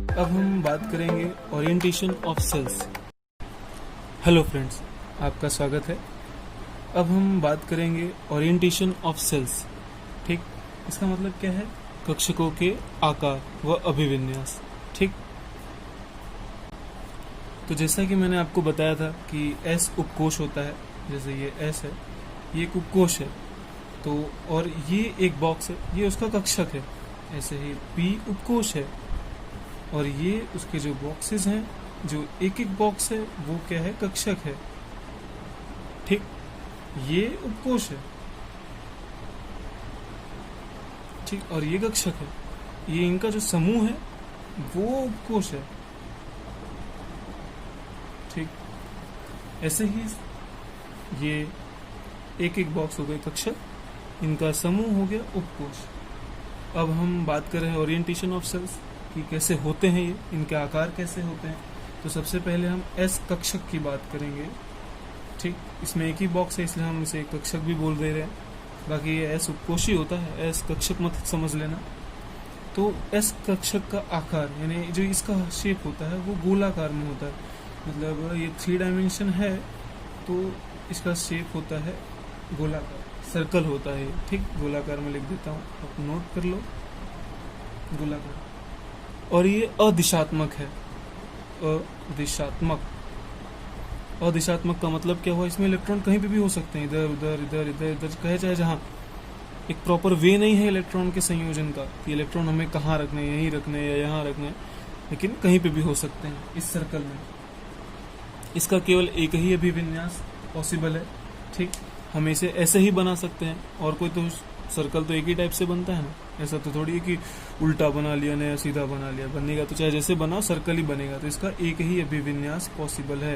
अब हम बात करेंगे orientation of cells. Hello friends, आपका स्वागत है। अब हम बात करेंगे ओरिएंटेशन ऑफ सेल्स। ठीक, इसका मतलब क्या है? कक्षकों के आकार व अभिविन्यास। ठीक, तो जैसा कि मैंने आपको बताया था कि एस उपकोष होता है, जैसे ये एस है, ये एक उपकोष है। तो और ये एक बॉक्स है, ये उसका कक्षक है। ऐसे ही पी उपकोष है और ये उसके जो बॉक्सेस हैं, जो एक एक बॉक्स है वो क्या है? कक्षक है। ठीक, ये उपकोष है। ठीक, और ये कक्षक है। ये इनका जो समूह है वो उपकोष है। ठीक, ऐसे ही ये एक एक बॉक्स हो गए कक्षक, इनका समूह हो गया उपकोष। अब हम बात कर रहे हैं ओरिएंटेशन ऑफ सेल्स कि कैसे होते हैं ये, इनके आकार कैसे होते हैं। तो सबसे पहले हम एस कक्षक की बात करेंगे। ठीक, इसमें एक ही बॉक्स है इसलिए हम इसे कक्षक भी बोल दे रहे हैं, बाकी ये एस उपकोष ही होता है, एस कक्षक मत समझ लेना। तो एस कक्षक का आकार यानी जो इसका शेप होता है वो गोलाकार में होता है। मतलब ये 3 डायमेंशन है तो इसका शेप होता है गोलाकार, सर्कल होता है। ठीक, गोलाकार में लिख देता हूँ, आप नोट कर लो, गोलाकार। और ये अदिशात्मक है। अदिशात्मक, अदिशात्मक का मतलब क्या हुआ? इसमें इलेक्ट्रॉन कहीं पे भी हो सकते हैं, इधर उधर इधर इधर इधर, कहे चाहे जहाँ। एक प्रॉपर वे नहीं है इलेक्ट्रॉन के संयोजन का कि इलेक्ट्रॉन हमें कहाँ रखने हैं, यहीं रखने हैं या यहाँ रखने हैं, लेकिन कहीं पे भी हो सकते हैं इस सर्कल में। इसका केवल एक ही अभिविन्यास पॉसिबल है। ठीक, हम इसे ऐसे ही बना सकते हैं, और कोई तो सर्कल तो एक ही टाइप से बनता है ना। ऐसा तो थोड़ी है कि उल्टा बना लिया नया सीधा बना लिया, बनेगा तो चाहे जैसे बनाओ सर्कल ही बनेगा। तो इसका एक ही अभिविन्यास पॉसिबल है,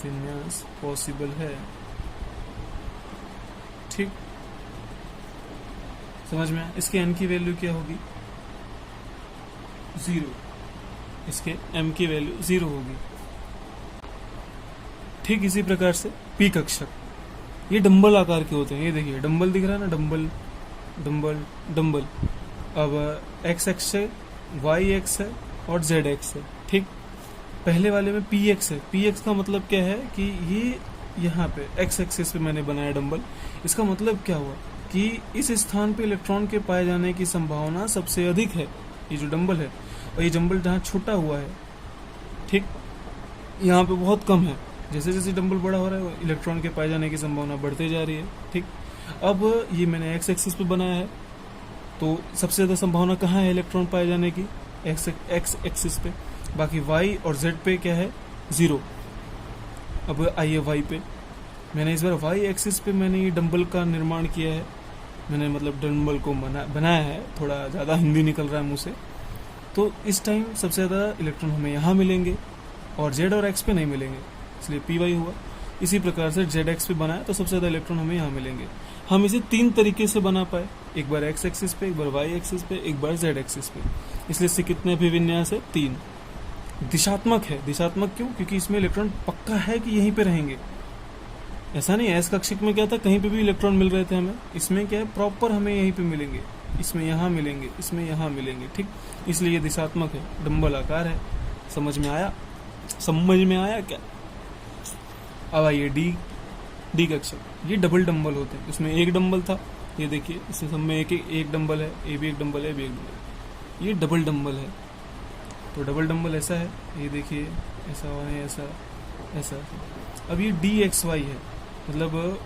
विन्यास पॉसिबल है। ठीक, समझ में? इसके एन की वैल्यू क्या होगी? 0। इसके एम की वैल्यू 0 होगी। ठीक, इसी प्रकार से पी कक्षक, ये डंबल आकार के होते हैं। ये देखिए डंबल दिख रहा है ना, डंबल डंबल डंबल। अब एक्स एक्स है, वाई एक्स है और जेड एक्स है। ठीक, पहले वाले में पी एक्स है। पी एक्स का मतलब क्या है कि ये यहाँ पे एक्स एक्सिस पे मैंने बनाया डंबल। इसका मतलब क्या हुआ कि इस स्थान पे इलेक्ट्रॉन के पाए जाने की संभावना सबसे अधिक है, ये जो डंबल है। और ये डंबल जहाँ छूटा हुआ है, ठीक, यहाँ पे बहुत कम है। जैसे जैसे डंबल बड़ा हो रहा है इलेक्ट्रॉन के पाए जाने की संभावना बढ़ते जा रही है। ठीक, अब ये मैंने एक्स एक्सिस पे बनाया है, तो सबसे ज्यादा संभावना कहाँ है इलेक्ट्रॉन पाए जाने की? एक्स एक्सिस पे। बाकी वाई और जेड पे क्या है? 0। अब आइए वाई पे, मैंने इस बार वाई एक्सिस पे मैंने ये डंबल का निर्माण किया है। मैंने मतलब डंबल को बनाया है, थोड़ा ज़्यादा हिंदी निकल रहा है मुँह से। तो इस टाइम सबसे ज़्यादा इलेक्ट्रॉन हमें यहाँ मिलेंगे और जेड और एक्स पे नहीं मिलेंगे, इसलिए पी वाई हुआ। इसी प्रकार से जेड एक्स पे बनाया तो सबसे ज़्यादा इलेक्ट्रॉन हमें यहाँ मिलेंगे। हम इसे 3 तरीके से बना पाए, एक बार एक्स एक्सिस पे, एक बार वाई एक्सिस पे, एक बार जेड एक्सिस पे। इसलिए इससे कितने अभिविन्यास है? 3। दिशात्मक है। दिशात्मक क्यों? क्योंकि इसमें इलेक्ट्रॉन पक्का है कि यहीं पे रहेंगे। ऐसा नहीं है एस कक्षक में क्या था, कहीं पे भी इलेक्ट्रॉन मिल रहे थे हमें। इसमें क्या है, प्रॉपर हमें यहीं पे मिलेंगे, इसमें यहाँ मिलेंगे, इसमें यहाँ मिलेंगे। ठीक, इसलिए ये दिशात्मक है, डंबल आकार है। समझ में आया? समझ में आया क्या? अब आइए डी कक्षक, ये डबल डंबल होते हैं। इसमें एक डंबल था, ये देखिए इसमें सब में एक डंबल है, ए भी एक डंबल है, बी एक डंबल। ये डबल डंबल है। तो डबल डंबल ऐसा है, ये देखिए ऐसा और ऐसा ऐसा। अब ये डी एक्स वाई है, मतलब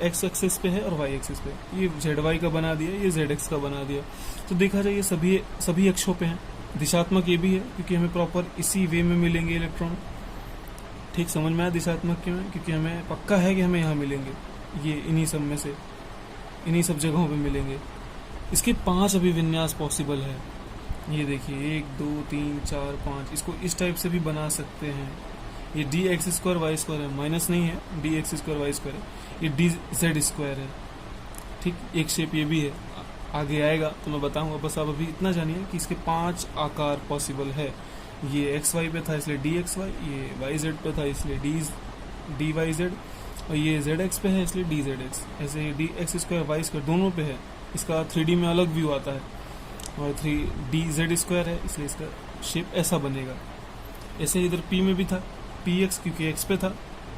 एक्स एक्सिस पे है और वाई एक्सिस पे। ये जेड वाई का बना दिया, ये जेड एक्स का बना दिया। तो देखा जाए ये सभी अक्षों पे हैं। दिशात्मक ये भी है क्योंकि हमें प्रॉपर इसी वे में मिलेंगे इलेक्ट्रॉन। ठीक, समझ में आया दिशात्मक क्यों है? क्योंकि हमें पक्का है कि हमें यहाँ मिलेंगे, ये इन्हीं सब में से, इन्हीं सब जगहों पे मिलेंगे। इसके 5 अभिविन्यास पॉसिबल है। ये देखिए 1 2 3 4 5, इसको इस टाइप से भी बना सकते हैं। ये d x square Y square है, माइनस नहीं है, d x square Y square है। ये डी जेड स्क्वायर है। ठीक, एक शेप ये भी है, आगे आएगा तो मैं बताऊंगा। बस आप अभी इतना जानिए कि इसके 5 आकार पॉसिबल है। ये एक्स वाई पे था इसलिए डी एक्स वाई, ये वाई जेड पे था इसलिए डी वाई जेड, और ये जेड एक्स पे है इसलिए डी जेड एक्स, ऐसे ही D x square Y square दोनों पे है, इसका 3D में अलग व्यू आता है, और 3D जेड स्क्वायर है इसलिए इसका शेप ऐसा बनेगा। ऐसे इधर पी में भी था, पी एक्स क्योंकि एक्स पे था,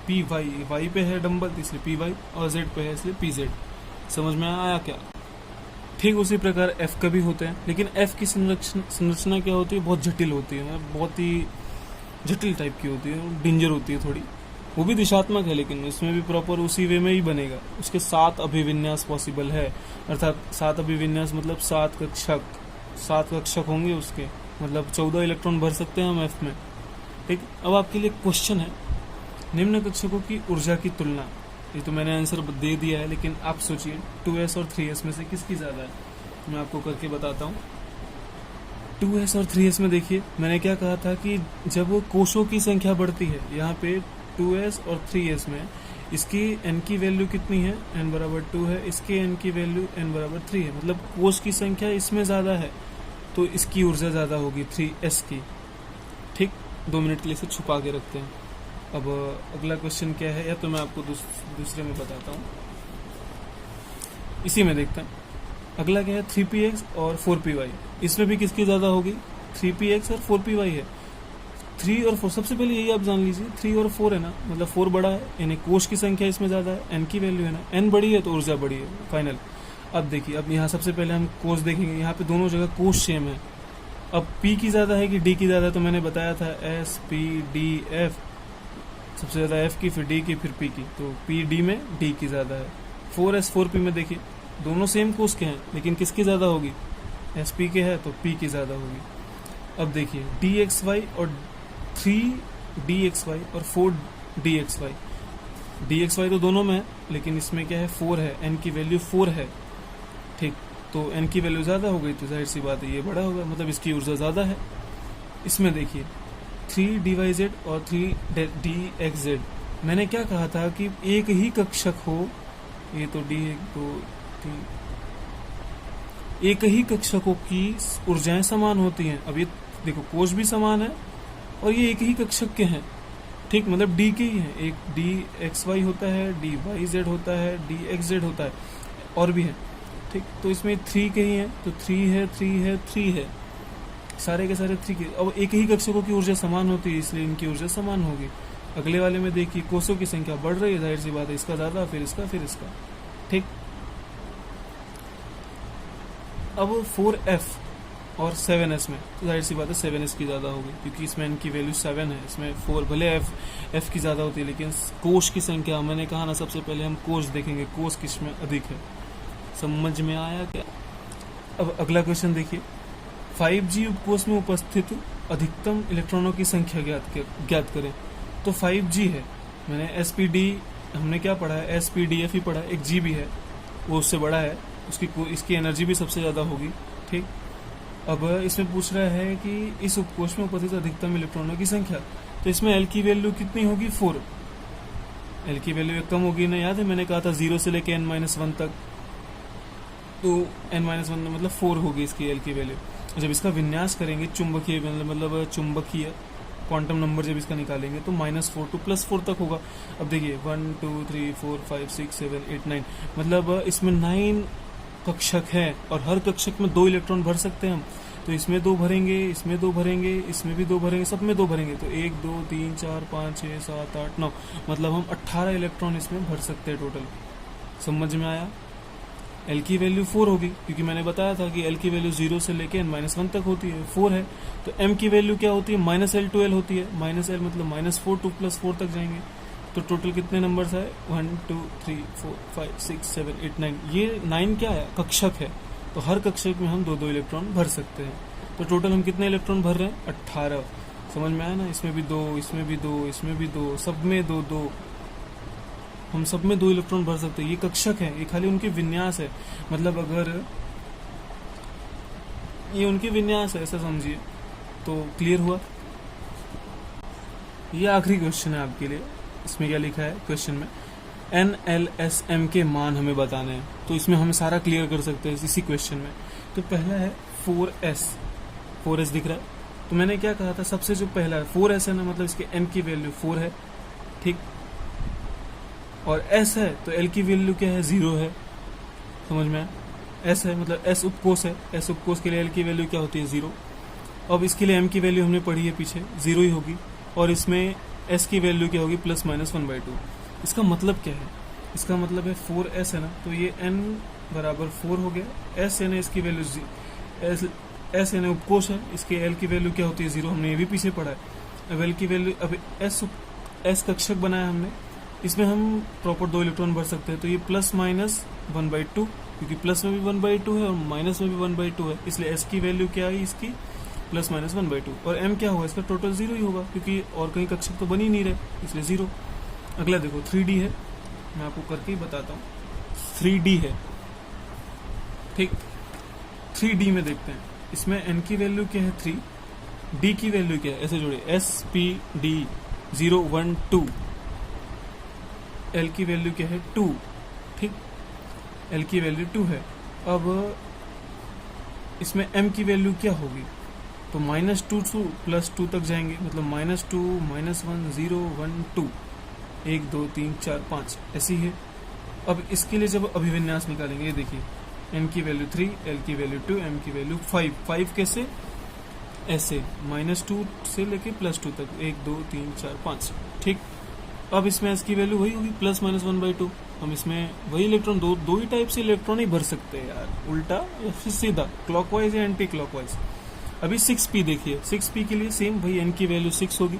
पी वाई वाई पे है डम्बल इसलिए पी वाई, और जेड पे है इसलिए पी जेड। समझ में आया क्या? ठीक उसी प्रकार एफ का भी होते हैं, लेकिन एफ की संरचना क्या होती है, बहुत जटिल होती है, मतलब बहुत ही जटिल टाइप की होती है, डेंजर होती है थोड़ी। वो भी दिशात्मक है लेकिन इसमें भी प्रॉपर उसी वे में ही बनेगा। उसके 7 अभिविन्यास पॉसिबल है, अर्थात 7 अभिविन्यास मतलब 7 कक्षक होंगे उसके, मतलब 14 इलेक्ट्रॉन भर सकते हैं हम एफ में। ठीक, अब आपके लिए क्वेश्चन है, निम्न कक्षकों की ऊर्जा की तुलना। ये तो मैंने आंसर दे दिया है, लेकिन आप सोचिए 2s और 3s में से किसकी ज्यादा है। मैं आपको करके बताता हूँ। 2s और 3s में देखिए मैंने क्या कहा था कि जब कोशों की संख्या बढ़ती है, यहाँ पे 2s और 3s में इसकी n की वैल्यू कितनी है, n बराबर 2 है, इसके n की वैल्यू n बराबर 3 है, मतलब कोश की संख्या इसमें ज्यादा है तो इसकी ऊर्जा ज्यादा होगी 3s की। ठीक, 2 मिनट के लिए इसे छुपा के रखते हैं। अब अगला क्वेश्चन क्या है, या तो मैं आपको दूसरे में बताता हूँ, इसी में देखते हैं। अगला क्या है, 3px और 4py। इसमें भी किसकी ज्यादा होगी, 3px और 4py है। 3 और 4, सबसे पहले यही आप जान लीजिए, 3 और 4 है ना, मतलब 4 बड़ा है, यानी कोश की संख्या इसमें ज्यादा है, n की वैल्यू है ना, n बड़ी है तो ऊर्जा बड़ी है, फाइनल। अब देखिए, अब यहाँ सबसे पहले हम कोश देखेंगे, यहाँ पे दोनों जगह कोश सेम है। अब p की ज्यादा है कि d की ज्यादा है, तो मैंने बताया था s p d f, सबसे ज्यादा f की, फिर d की, फिर p की, तो p d में d की ज्यादा है। 4s 4p में देखिए दोनों सेम कोश के हैं, लेकिन किसकी ज्यादा होगी, sp के है तो p की ज्यादा होगी। अब देखिए dxy और 3dxy और 4dxy, dxy तो दोनों में है, लेकिन इसमें क्या है, 4 है, n की वैल्यू 4 है। ठीक, तो n की वैल्यू ज्यादा हो गई तो जाहिर सी बात है ये बड़ा होगा, मतलब इसकी ऊर्जा ज्यादा है। इसमें देखिए 3dyz और 3dxz, मैंने क्या कहा था कि एक ही कक्षक हो, ये तो d 1 2 3, एक ही कक्षकों की ऊर्जाएं समान होती हैं। अब ये देखो कोश भी समान है और ये एक ही कक्षक के हैं। ठीक, मतलब d के ही हैं, एक dxy होता है, dyz होता है, dxz होता है, और भी है। ठीक, तो इसमें 3 के ही हैं, तो 3 है 3 है 3 है, सारे के सारे 3 के। अब एक ही कक्षकों की ऊर्जा समान होती है इसलिए इनकी ऊर्जा समान होगी। अगले वाले में देखिए कोशों की संख्या बढ़ रही है, जाहिर सी बात है इसका ज्यादा, फिर इसका, फिर इसका। ठीक, अब 4f और 7s में तो जाहिर सी बात है 7s की ज्यादा होगी, क्योंकि इसमें n की वैल्यू 7 है, इसमें 4, भले f की ज्यादा होती है, लेकिन कोश की संख्या, मैंने कहा ना सबसे पहले हम कोश देखेंगे, कोश किसमें अधिक है। समझ में आया क्या? अब अगला क्वेश्चन देखिए, 5G उपकोश में उपस्थित अधिकतम इलेक्ट्रॉनों की संख्या ज्ञात करें। तो 5G है, मैंने SPD हमने क्या पढ़ा है, SPDF ही पढ़ा है, एक G भी है, वो उससे बड़ा है, इसकी एनर्जी भी सबसे ज्यादा होगी। ठीक, अब इसमें पूछ रहा है कि इस उपकोश में उपस्थित अधिकतम इलेक्ट्रॉनों की संख्या, तो इसमें L की वैल्यू कितनी होगी, 4। L की वैल्यू कम होगी ना, याद है मैंने कहा था 0 से लेके n-1 तक, तो n-1 मतलब 4 होगी इसकी L की वैल्यू। जब इसका विन्यास करेंगे चुंबकीय, मतलब चुंबकीय क्वांटम नंबर जब इसका निकालेंगे तो -4 to +4 तक होगा। अब देखिए 1 2 3 4 5 6 7 8 9, मतलब इसमें 9 कक्षक है और हर कक्षक में 2 इलेक्ट्रॉन भर सकते हैं हम। तो इसमें 2 भरेंगे, इसमें 2 भरेंगे, इसमें भी 2 भरेंगे, सब में 2 भरेंगे, तो 1 2 3 4 5 6 7 8 9, मतलब हम 18 इलेक्ट्रॉन इसमें भर सकते हैं टोटल। समझ में आया? L की वैल्यू 4 होगी, क्योंकि मैंने बताया था कि L की वैल्यू 0 से लेके n-1 तक होती है, 4 है। तो M की वैल्यू क्या होती है, -L to L होती है, -L मतलब -4 to +4 तक जाएंगे। तो टोटल कितने नंबर्स है, 1 2 3 4 5 6 7 8 9, ये 9 क्या है, कक्षक है, तो हर कक्षक में हम 2-2 इलेक्ट्रॉन भर सकते हैं। तो टोटल हम कितने इलेक्ट्रॉन भर रहे हैं, 18। समझ में आया ना? इसमें भी 2, इसमें भी 2, इसमें भी 2, सब में 2-2, हम सब में 2 इलेक्ट्रॉन भर सकते हैं। ये कक्षक है, ये खाली उनके विन्यास है, मतलब अगर ये उनके विन्यास है ऐसा समझिए। तो क्लियर हुआ? ये आखिरी क्वेश्चन है आपके लिए। इसमें क्या लिखा है क्वेश्चन में, NLSM के मान हमें बताने हैं, तो इसमें हम सारा क्लियर कर सकते हैं इसी क्वेश्चन में। तो पहला है 4s दिख रहा है, तो मैंने क्या कहा था, सबसे जो पहला है 4s है ना, मतलब इसके n की वैल्यू 4 है। ठीक, और एस है तो एल की वैल्यू क्या है, 0 है। समझ में आया? एस है मतलब एस उपकोष है, एस उपकोष के लिए एल की वैल्यू क्या होती है, 0। अब इसके लिए एम की वैल्यू हमने पढ़ी है पीछे, 0 ही होगी। और इसमें एस की वैल्यू क्या होगी, ±1/2। इसका मतलब क्या है, इसका मतलब है 4s है ना, तो ये n बराबर 4 हो गया। एस यानी इसकी वैल्यू एस यानी उपकोष है, इसके एल की वैल्यू क्या होती है, 0। हमने ये भी पीछे पढ़ा है। अब एल की वैल्यू, अब एस कक्षक बनाया हमने, इसमें हम प्रॉपर 2 इलेक्ट्रॉन भर सकते हैं। तो ये ±1/2, क्योंकि प्लस में भी 1/2 है और माइनस में भी 1/2 है, इसलिए एस की वैल्यू क्या आई इसकी, ±1/2। और एम क्या होगा, इसका टोटल 0 ही होगा, क्योंकि और कहीं कक्षक तो बन ही नहीं रहे, इसलिए 0। अगला देखो 3D है, मैं आपको करके ही बताता हूँ। 3D है, ठीक। 3D में देखते हैं, इसमें n की वैल्यू क्या है, 3, d की वैल्यू क्या है, ऐसे जोड़े SPD 0 1 2, l की वैल्यू क्या है, 2, ठीक। l की वैल्यू 2 है। अब इसमें m की वैल्यू क्या होगी, तो -2 से +2 तक जाएंगे, मतलब -2 -1 0 1 2 1 2 3 4 5 ऐसी है। अब इसके लिए जब अभिविन्यास निकालेंगे, ये देखिए n की वैल्यू 3, l की वैल्यू 2, m की वैल्यू 5। 5 कैसे, ऐसे -2 से लेके +2 तक 1 2 3 4 5, ठीक। अब इसमें s की वैल्यू वही होगी ±1/2। हम इसमें वही इलेक्ट्रॉन, दो ही टाइप से इलेक्ट्रॉन ही भर सकते हैं यार, उल्टा या फिर सीधा, क्लॉकवाइज या एंटी क्लॉकवाइज। अभी 6p देखिए, 6p के लिए सेम वही n की वैल्यू 6 होगी।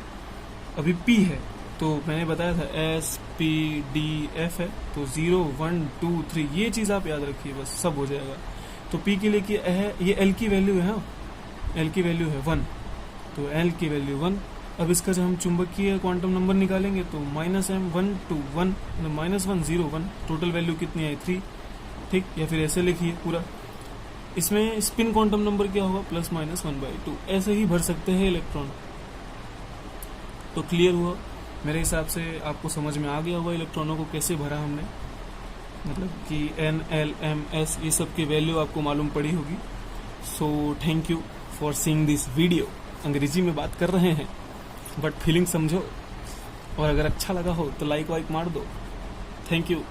अभी p है तो मैंने बताया था S P D F है, तो 0 1 2 3 ये चीज आप याद रखिए, बस सब हो जाएगा। तो p के लिए क्या है, ये l की वैल्यू है, हाँ l की वैल्यू है 1, तो l की वैल्यू 1। अब इसका जब हम चुंबकीय क्वांटम नंबर निकालेंगे तो -m 1 2 1 -1 0 1, टोटल वैल्यू कितनी आई, 3, ठीक। या फिर ऐसे लिखिए पूरा। इसमें स्पिन क्वांटम नंबर क्या होगा, ±1/2। ऐसे ही भर सकते हैं इलेक्ट्रॉन। तो क्लियर हुआ मेरे हिसाब से, आपको समझ में आ गया होगा इलेक्ट्रॉनों को कैसे भरा हमने, मतलब कि n l m s ये सब की वैल्यू आपको मालूम पड़ी होगी। So thank you for seeing this video. अंग्रेजी में बात कर रहे हैं बट फीलिंग समझो, और अगर अच्छा लगा हो तो लाइक वाइक मार दो। Thank you.